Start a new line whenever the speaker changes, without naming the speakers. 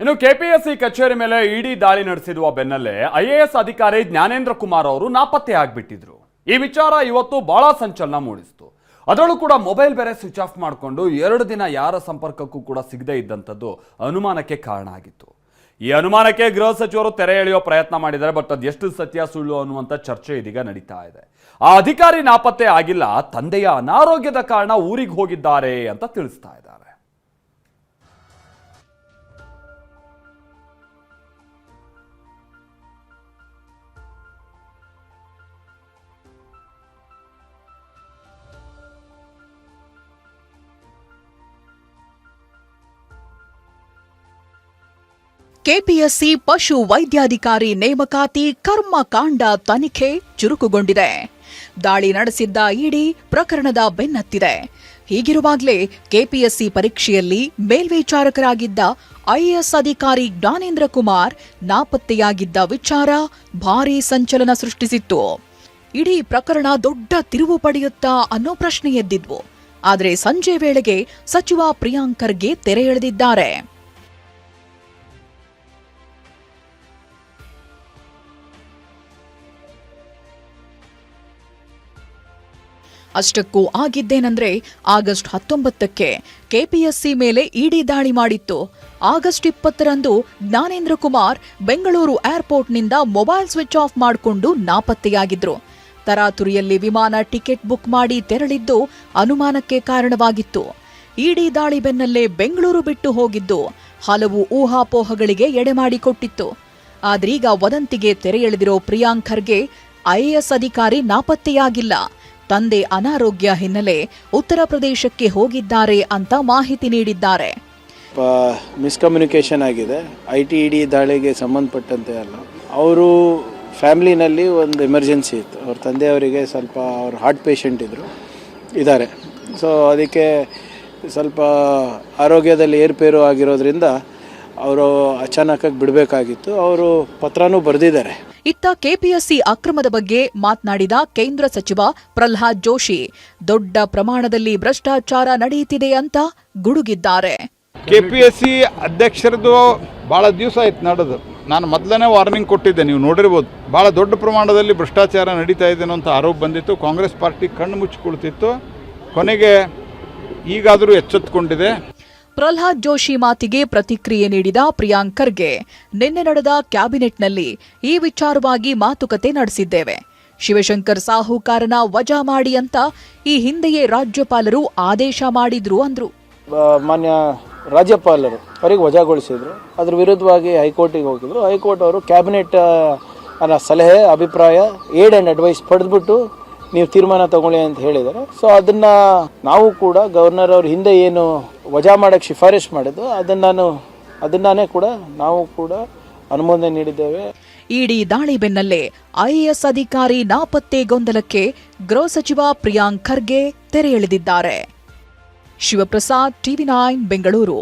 ಇನ್ನು ಕೆಪಿಎಸ್ಸಿ ಕಚೇರಿ ಮೇಲೆ ಇಡಿ ದಾಳಿ ನಡೆಸಿರುವ ಬೆನ್ನಲ್ಲೇ ಐಎಎಸ್ ಅಧಿಕಾರಿ ಜ್ಞಾನೇಂದ್ರ ಕುಮಾರ್ ಅವರು ನಾಪತ್ತೆ ಆಗಿಬಿಟ್ಟಿದ್ರು. ಈ ವಿಚಾರ ಇವತ್ತು ಬಹಳ ಸಂಚಲನ ಮೂಡಿಸಿತು. ಅದರಲ್ಲೂ ಕೂಡ ಮೊಬೈಲ್ ಬೇರೆ ಸ್ವಿಚ್ ಆಫ್ ಮಾಡಿಕೊಂಡು 2 ದಿನ ಯಾರ ಸಂಪರ್ಕಕ್ಕೂ ಕೂಡ ಸಿಗದೇ ಇದ್ದಂಥದ್ದು ಅನುಮಾನಕ್ಕೆ ಕಾರಣ ಆಗಿತ್ತು. ಈ ಅನುಮಾನಕ್ಕೆ ಗೃಹ ಸಚಿವರು ತೆರೆ ಎಳೆಯೋ ಪ್ರಯತ್ನ ಮಾಡಿದ್ದಾರೆ. ಬಟ್ ಅದೆಷ್ಟು ಸತ್ಯ ಸುಳ್ಳು ಅನ್ನುವಂಥ ಚರ್ಚೆ ಇದೀಗ ನಡೀತಾ ಇದೆ. ಆ ಅಧಿಕಾರಿ ನಾಪತ್ತೆ ಆಗಿಲ್ಲ, ತಂದೆಯ ಅನಾರೋಗ್ಯದ ಕಾರಣ ಊರಿಗೆ ಹೋಗಿದ್ದಾರೆ ಅಂತ ತಿಳಿಸ್ತಾ ಇದ್ದಾರೆ.
ಕೆಪಿಎಸ್ಸಿ ಪಶು ವೈದ್ಯಾಧಿಕಾರಿ ನೇಮಕಾತಿ ಕರ್ಮಕಾಂಡ ತನಿಖೆ ಚುರುಕುಗೊಂಡಿದೆ. ದಾಳಿ ನಡೆಸಿದ್ದ ಇಡಿ ಪ್ರಕರಣದ ಬೆನ್ನತ್ತಿದೆ. ಹೀಗಿರುವಾಗಲೇ ಕೆಪಿಎಸ್ಸಿ ಪರೀಕ್ಷೆಯಲ್ಲಿ ಮೇಲ್ವಿಚಾರಕರಾಗಿದ್ದ ಐಎಎಸ್ ಅಧಿಕಾರಿ ಜ್ಞಾನೇಂದ್ರ ಕುಮಾರ್ ನಾಪತ್ತೆಯಾಗಿದ್ದ ವಿಚಾರ ಭಾರೀ ಸಂಚಲನ ಸೃಷ್ಟಿಸಿತ್ತು. ಇಡೀ ಪ್ರಕರಣ ದೊಡ್ಡ ತಿರುವು ಪಡೆಯುತ್ತಾ ಅನ್ನೋ ಪ್ರಶ್ನೆ ಎದ್ದಿದ್ವು. ಆದರೆ ಸಂಜೆ ವೇಳೆಗೆ ಸಚಿವ ಪ್ರಿಯಾಂಕ್ ಖರ್ಗೆ ತೆರೆ ಎಳೆದಿದ್ದಾರೆ. ಅಷ್ಟಕ್ಕೂ ಆಗಿದ್ದೇನೆಂದ್ರೆ ಆಗಸ್ಟ್ 19ಕ್ಕೆ ಕೆಪಿಎಸ್ಸಿ ಮೇಲೆ ಇಡಿ ದಾಳಿ ಮಾಡಿತ್ತು. ಆಗಸ್ಟ್ 20ರಂದು ಜ್ಞಾನೇಂದ್ರ ಕುಮಾರ್ ಬೆಂಗಳೂರು ಏರ್ಪೋರ್ಟ್ನಿಂದ ಮೊಬೈಲ್ ಸ್ವಿಚ್ ಆಫ್ ಮಾಡಿಕೊಂಡು ನಾಪತ್ತೆಯಾಗಿದ್ರು. ತರಾತುರಿಯಲ್ಲಿ ವಿಮಾನ ಟಿಕೆಟ್ ಬುಕ್ ಮಾಡಿ ತೆರಳಿದ್ದು ಅನುಮಾನಕ್ಕೆ ಕಾರಣವಾಗಿತ್ತು. ಇಡಿ ದಾಳಿ ಬೆನ್ನಲ್ಲೇ ಬೆಂಗಳೂರು ಬಿಟ್ಟು ಹೋಗಿದ್ದು ಹಲವು ಊಹಾಪೋಹಗಳಿಗೆ ಎಡೆಮಾಡಿಕೊಟ್ಟಿತ್ತು. ಆದ್ರೀಗ ವದಂತಿಗೆ ತೆರೆ ಎಳೆದಿರೋ ಪ್ರಿಯಾಂಕ್ ಖರ್ಗೆ ಐಎಎಸ್ ಅಧಿಕಾರಿ ನಾಪತ್ತೆಯಾಗಿಲ್ಲ, ತಂದೆ ಅನಾರೋಗ್ಯ ಹಿನ್ನೆಲೆ ಉತ್ತರ ಪ್ರದೇಶಕ್ಕೆ ಹೋಗಿದ್ದಾರೆ ಅಂತ ಮಾಹಿತಿ ನೀಡಿದ್ದಾರೆ.
ಮಿಸ್ಕಮ್ಯುನಿಕೇಶನ್ ಆಗಿದೆ. ITED ದಾಳಿಗೆ ಸಂಬಂಧಪಟ್ಟಂತೆ ಅಲ್ಲ, ಅವರು ಫ್ಯಾಮಿಲಿನಲ್ಲಿ ಒಂದು ಎಮರ್ಜೆನ್ಸಿ ಇತ್ತು. ಅವ್ರ ತಂದೆಯವರಿಗೆ ಸ್ವಲ್ಪ ಅವ್ರ ಹಾರ್ಟ್ ಪೇಷಂಟ್ ಇದ್ದಾರೆ. ಸೊ ಅದಕ್ಕೆ ಸ್ವಲ್ಪ ಆರೋಗ್ಯದಲ್ಲಿ ಏರುಪೇರು ಆಗಿರೋದ್ರಿಂದ ಅವರು ಅಚಾನಕ್ಕಾಗಿ ಬಿಡಬೇಕಾಗಿತ್ತು. ಅವರು ಪತ್ರನೂ ಬರೆದಿದ್ದಾರೆ.
ಇತ್ತ ಕೆಪಿಎಸ್ಸಿ ಅಕ್ರಮದ ಬಗ್ಗೆ ಮಾತನಾಡಿದ ಕೇಂದ್ರ ಸಚಿವ ಪ್ರಹ್ಲಾದ್ ಜೋಶಿ ದೊಡ್ಡ ಪ್ರಮಾಣದಲ್ಲಿ ಭ್ರಷ್ಟಾಚಾರ ನಡೆಯುತ್ತಿದೆ ಅಂತ ಗುಡುಗಿದ್ದಾರೆ.
ಕೆಪಿಎಸ್ಸಿ ಅಧ್ಯಕ್ಷರದು ಭಾಳ ದಿವಸ ಆಯ್ತು ನಡೆದು. ನಾನು ಮೊದಲನೇ ವಾರ್ನಿಂಗ್ ಕೊಟ್ಟಿದ್ದೆ, ನೀವು ನೋಡಿರ್ಬೋದು. ಭಾಳ ದೊಡ್ಡ ಪ್ರಮಾಣದಲ್ಲಿ ಭ್ರಷ್ಟಾಚಾರ ನಡೀತಾ ಇದೆ ಅಂತ ಆರೋಪ ಬಂದಿತ್ತು. ಕಾಂಗ್ರೆಸ್ ಪಾರ್ಟಿ ಕಣ್ಣು ಮುಚ್ಚಿಕೊಳ್ತಿತ್ತು. ಕೊನೆಗೆ ಈಗಾದರೂ ಎಚ್ಚೆತ್ತುಕೊಂಡಿದೆ.
ಪ್ರಹ್ಲಾದ್ ಜೋಶಿ ಮಾತಿಗೆ ಪ್ರತಿಕ್ರಿಯೆ ನೀಡಿದ ಪ್ರಿಯಾಂಕ್ ಖರ್ಗೆ, ನಿನ್ನೆ ನಡೆದ ಕ್ಯಾಬಿನೆಟ್ನಲ್ಲಿ ಈ ವಿಚಾರವಾಗಿ ಮಾತುಕತೆ ನಡೆಸಿದ್ದೇವೆ. ಶಿವಶಂಕರ್ ಸಾಹುಕಾರನ ವಜಾ ಮಾಡಿ ಅಂತ ಈ ಹಿಂದೆಯೇ ರಾಜ್ಯಪಾಲರು ಆದೇಶ ಮಾಡಿದ್ರು ಅಂದ್ರು.
ಮಾನ್ಯ ರಾಜ್ಯಪಾಲರು ಅವರಿಗೆ ವಜಾಗೊಳಿಸಿದ್ರು. ಅದ್ರ ವಿರುದ್ಧವಾಗಿ ಹೈಕೋರ್ಟಿಗೆ ಹೋಗಿದ್ರು. ಹೈಕೋರ್ಟ್ ಅವರು ಕ್ಯಾಬಿನೆಟ್ ಸಲಹೆ, ಅಭಿಪ್ರಾಯ, ಏಡ್ ಆ್ಯಂಡ್ ಅಡ್ವೈಸ್ ಪಡೆದ್ಬಿಟ್ಟು ನೀವು ತೀರ್ಮಾನ ತಗೊಳ್ಳಿ ಅಂತ ಹೇಳಿದ್ದಾರೆ. ಸೊ ಅದನ್ನು ನಾವು ಕೂಡ ಗವರ್ನರ್ ಅವ್ರ ಹಿಂದೆ ಏನು ವಜಾ ಮಾಡೋಕ್ಕೆ ಶಿಫಾರಸು ಮಾಡಿದ್ದು ಅದನ್ನೇ ಕೂಡ ನಾವು ಕೂಡ ಅನುಮೋದನೆ ನೀಡಿದ್ದೇವೆ.
ಇಡಿ ದಾಳಿ ಬೆನ್ನಲ್ಲೇ ಐಎಎಸ್ ಅಧಿಕಾರಿ ನಾಪತ್ತೆ ಗೊಂದಲಕ್ಕೆ ಗೃಹ ಸಚಿವ ಪ್ರಿಯಾಂಕ್ ಖರ್ಗೆ ತೆರೆ ಎಳೆದಿದ್ದಾರೆ. ಶಿವಪ್ರಸಾದ್, TV9 ಬೆಂಗಳೂರು.